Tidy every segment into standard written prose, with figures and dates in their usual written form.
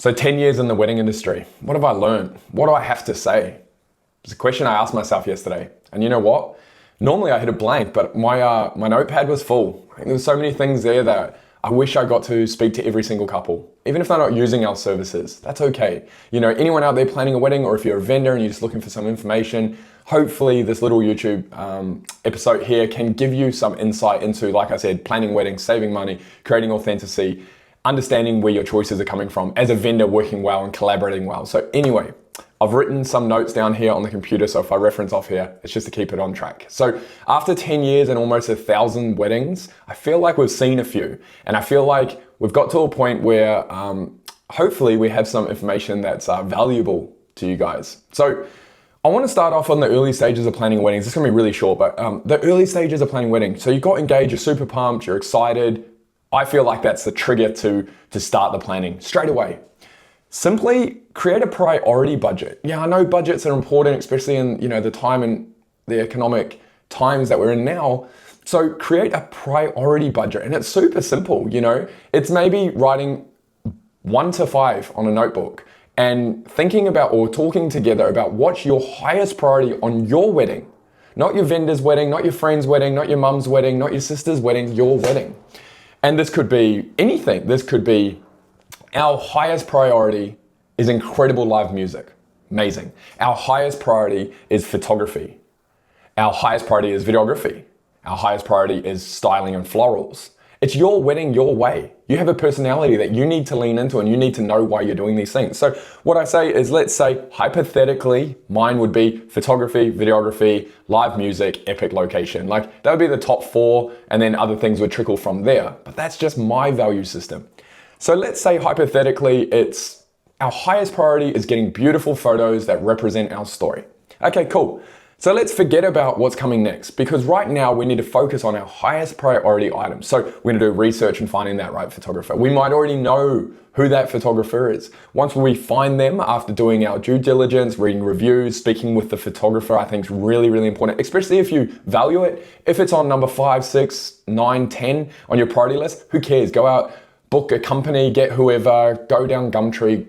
So 10 years in the wedding industry, what have I learned? What do I have to say? It's a question I asked myself yesterday. And you know what? Normally I hit a blank, but my notepad was full. I think there were so many things there that I wish I got to speak to every single couple. Even if they're not using our services, that's okay. You know, anyone out there planning a wedding, or if you're a vendor and you're just looking for some information, hopefully this little YouTube episode here can give you some insight into, like I said, planning weddings, saving money, creating authenticity, understanding where your choices are coming from as a vendor working well and collaborating well. So anyway, I've written some notes down here on the computer, so if I reference off here, it's just to keep it on track. So after 10 years and almost 1,000 weddings, I feel like we've seen a few, and I feel like we've got to a point where hopefully we have some information that's valuable to you guys. So I want to start off on the early stages of planning weddings. It's going to be really short, but the early stages of planning weddings. So you got engaged, you're super pumped, you're excited. I feel like that's the trigger to start the planning straight away. Simply create a priority budget. Yeah, I know budgets are important, especially in the time and the economic times that we're in now. So create a priority budget, and it's super simple. It's maybe writing 1 to 5 on a notebook and thinking about or talking together about what's your highest priority on your wedding. Not your vendor's wedding, not your friend's wedding, not your mum's wedding, not your sister's wedding, your wedding. And this could be anything. This could be our highest priority is incredible live music. Amazing. Our highest priority is photography. Our highest priority is videography. Our highest priority is styling and florals. It's your wedding your way. You have a personality that you need to lean into, and you need to know why you're doing these things. So what I say is, let's say hypothetically, mine would be photography, videography, live music, epic location. Like that would be the top 4, and then other things would trickle from there. But that's just my value system. So let's say hypothetically, it's our highest priority is getting beautiful photos that represent our story. Okay, cool. So let's forget about what's coming next, because right now we need to focus on our highest priority items. So we're gonna do research and finding that right photographer. We might already know who that photographer is. Once we find them after doing our due diligence, reading reviews, speaking with the photographer, I think is really, really important, especially if you value it. If it's on number 5, 6, 9, 10 on your priority list, who cares? Go out, book a company, get whoever, go down Gumtree.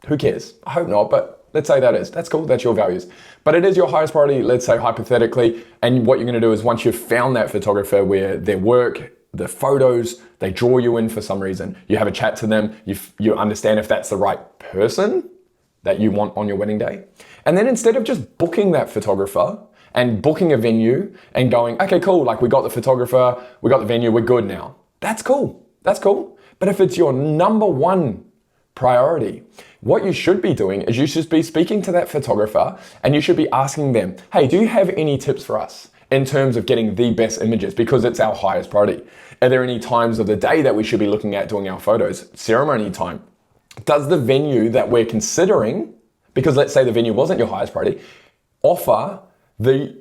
Who cares? I hope not, but let's say that is. That's cool, that's your values. But it is your highest priority, let's say hypothetically, and what you're gonna do is, once you've found that photographer where their work, the photos, they draw you in for some reason, you have a chat to them, you understand if that's the right person that you want on your wedding day. And then instead of just booking that photographer and booking a venue and going, okay, cool, like we got the photographer, we got the venue, we're good now. That's cool, that's cool. But if it's your number 1 priority, what you should be doing is you should be speaking to that photographer, and you should be asking them, hey, do you have any tips for us in terms of getting the best images? Because it's our highest priority. Are there any times of the day that we should be looking at doing our photos? Ceremony time. Does the venue that we're considering, because let's say the venue wasn't your highest priority, offer the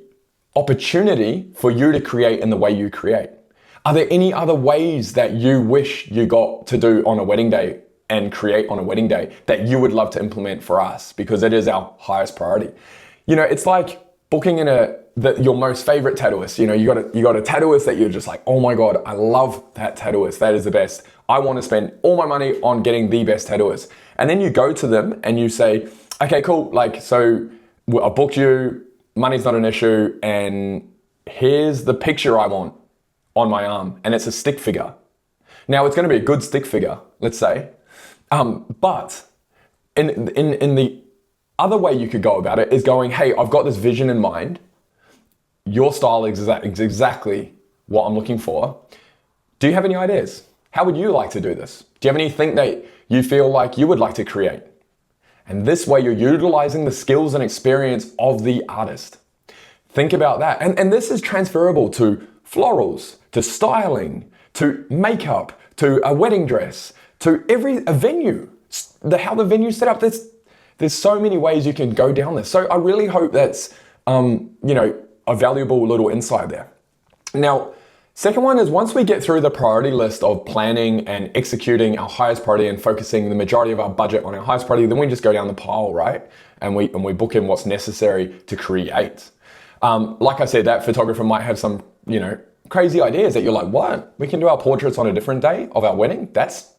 opportunity for you to create in the way you create? Are there any other ways that you wish you got to do on a wedding day and create on a wedding day that you would love to implement for us? Because it is our highest priority. It's like booking in your most favorite tattooist. You got a tattooist that you're just like, oh my God, I love that tattooist. That is the best. I want to spend all my money on getting the best tattooist. And then you go to them and you say, okay, cool. So I booked you, money's not an issue, and here's the picture I want on my arm. And it's a stick figure. Now it's going to be a good stick figure, let's say. But in the other way you could go about it is going, hey, I've got this vision in mind. Your style is exactly what I'm looking for. Do you have any ideas? How would you like to do this? Do you have anything that you feel like you would like to create? And this way you're utilizing the skills and experience of the artist. Think about that. And this is transferable to florals, to styling, to makeup, to a wedding dress, to a venue, how the venue's set up. There's so many ways you can go down this. So I really hope that's a valuable little insight there. Now, second one is, once we get through the priority list of planning and executing our highest priority and focusing the majority of our budget on our highest priority, then we just go down the pile, right? And we book in what's necessary to create. Like I said, that photographer might have some, crazy ideas that you're like, what? We can do our portraits on a different day of our wedding? That's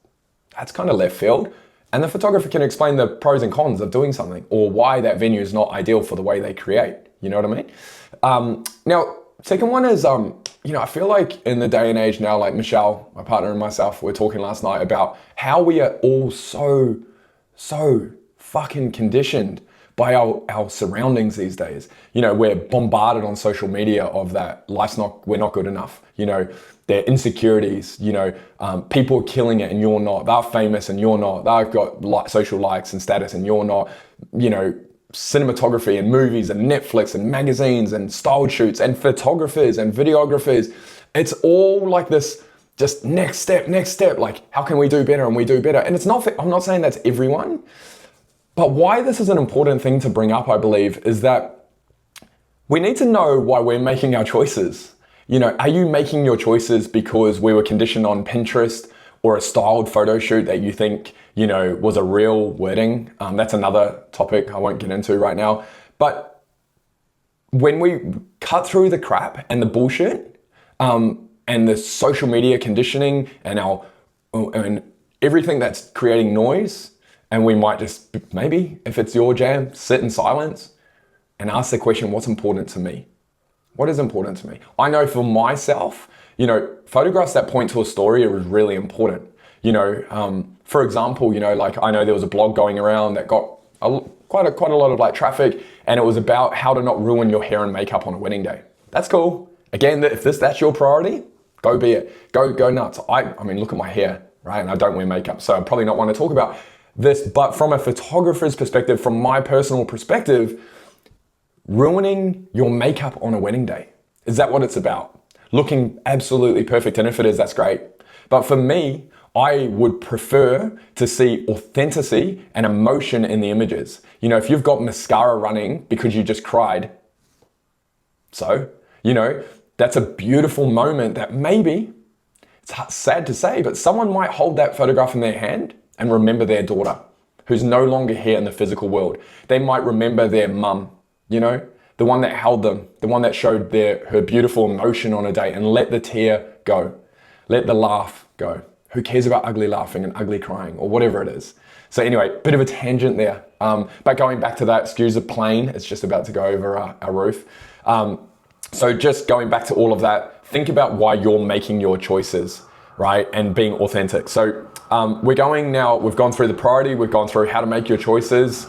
kind of left field. And the photographer can explain the pros and cons of doing something or why that venue is not ideal for the way they create. You know what I mean? Now, second one is, I feel like in the day and age now, like Michelle, my partner, and myself, we were talking last night about how we are all so fucking conditioned by our surroundings these days. We're bombarded on social media of that we're not good enough. Their insecurities, people are killing it and you're not. They're famous and you're not. They've got social likes and status and you're not. Cinematography and movies and Netflix and magazines and style shoots and photographers and videographers. It's all like this just next step. Like, how can we do better? And we do better. And I'm not saying that's everyone, but why this is an important thing to bring up, I believe, is that we need to know why we're making our choices. Are you making your choices because we were conditioned on Pinterest or a styled photo shoot that you think, was a real wedding? That's another topic I won't get into right now. But when we cut through the crap and the bullshit, and the social media conditioning and everything that's creating noise, and we might just, maybe if it's your jam, sit in silence and ask the question, what's important to me? What is important to me? I know for myself, photographs that point to a story are really important. For example, like I know there was a blog going around that got quite a lot of like traffic, and it was about how to not ruin your hair and makeup on a wedding day. That's cool. Again, if that's your priority, go be it. Go nuts. I mean, look at my hair, right? And I don't wear makeup, so I'm probably not want to talk about this. But from a photographer's perspective, from my personal perspective, ruining your makeup on a wedding day, is that what it's about? Looking absolutely perfect, and if it is, that's great. But for me, I would prefer to see authenticity and emotion in the images. If you've got mascara running because you just cried, that's a beautiful moment that maybe, it's sad to say, but someone might hold that photograph in their hand and remember their daughter who's no longer here in the physical world. They might remember their mum, the one that held them, the one that showed her beautiful emotion on a day and let the tear go, let the laugh go. Who cares about ugly laughing and ugly crying or whatever it is? So anyway, bit of a tangent there. But going back to that, excuse the plane, it's just about to go over our roof. So just going back to all of that, think about why you're making your choices, right? And being authentic. So we've gone through the priority, we've gone through how to make your choices.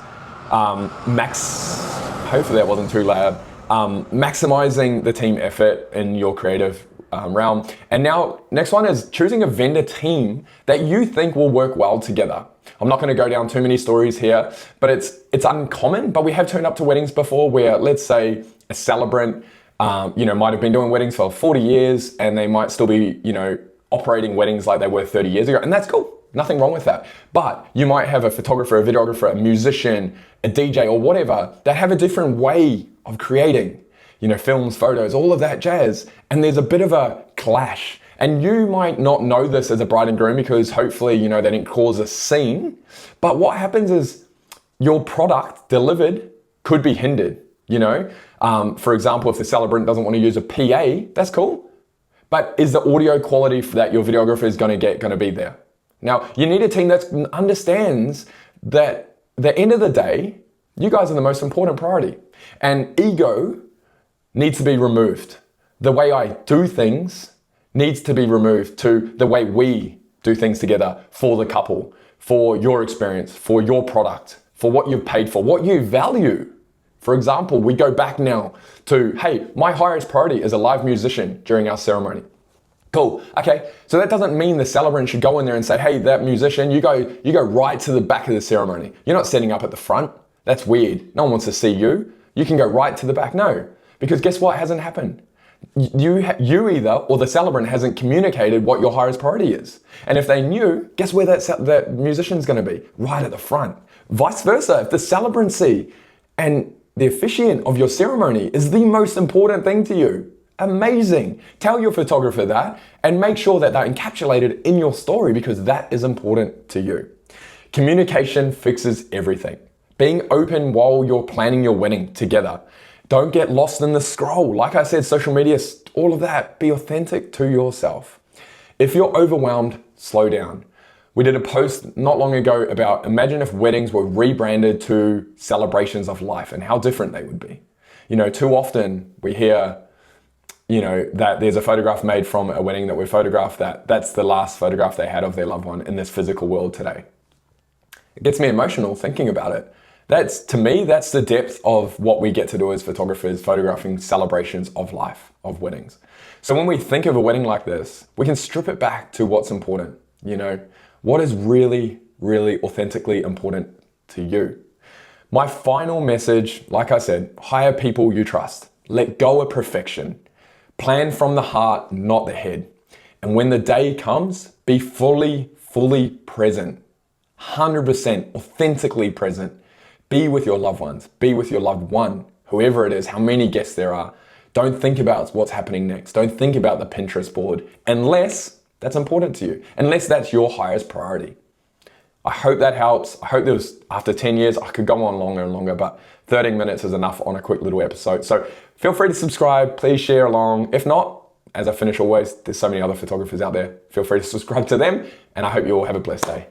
Hopefully that wasn't too loud. Maximizing the team effort in your creative realm. And now, next one is choosing a vendor team that you think will work well together. I'm not going to go down too many stories here, but it's uncommon, but we have turned up to weddings before where, let's say, a celebrant, might have been doing weddings for 40 years and they might still be, operating weddings like they were 30 years ago. And that's cool. Nothing wrong with that. But you might have a photographer, a videographer, a musician, a DJ or whatever that have a different way of creating, films, photos, all of that jazz. And there's a bit of a clash. And you might not know this as a bride and groom because hopefully, they didn't cause a scene. But what happens is your product delivered could be hindered, For example, if the celebrant doesn't want to use a PA, that's cool. But is the audio quality that your videographer is going to be there? Now, you need a team that understands that at the end of the day, you guys are the most important priority. And ego needs to be removed. The way I do things needs to be removed to the way we do things together for the couple, for your experience, for your product, for what you've paid for, what you value. For example, we go back now to, hey, my highest priority is a live musician during our ceremony. Cool. Okay. So that doesn't mean the celebrant should go in there and say, hey, that musician, you go right to the back of the ceremony. You're not setting up at the front. That's weird. No one wants to see you. You can go right to the back. No, because guess what hasn't happened? You either, or the celebrant hasn't communicated what your highest priority is. And if they knew, guess where that musician's going to be? Right at the front. Vice versa. If the celebrancy and the officiant of your ceremony is the most important thing to you, amazing. Tell your photographer that and make sure that they're encapsulated in your story because that is important to you. Communication fixes everything. Being open while you're planning your wedding together. Don't get lost in the scroll. Like I said, social media, all of that. Be authentic to yourself. If you're overwhelmed, slow down. We did a post not long ago about imagine if weddings were rebranded to celebrations of life and how different they would be. Too often we hear, that there's a photograph made from a wedding that we photographed that's the last photograph they had of their loved one in this physical world today. It gets me emotional thinking about it. To me, that's the depth of what we get to do as photographers, photographing celebrations of life, of weddings. So when we think of a wedding like this, we can strip it back to what's important. What is really, really authentically important to you? My final message, like I said, hire people you trust. Let go of perfection. Plan from the heart, not the head. And when the day comes, be fully present. 100% authentically present. Be with your loved ones. Be with your loved one, whoever it is, how many guests there are. Don't think about what's happening next. Don't think about the Pinterest board unless that's important to you, unless that's your highest priority. I hope that helps. I hope after 10 years, I could go on longer and longer, but 13 minutes is enough on a quick little episode. So feel free to subscribe, please share along. If not, as I finish always, there's so many other photographers out there. Feel free to subscribe to them, and I hope you all have a blessed day.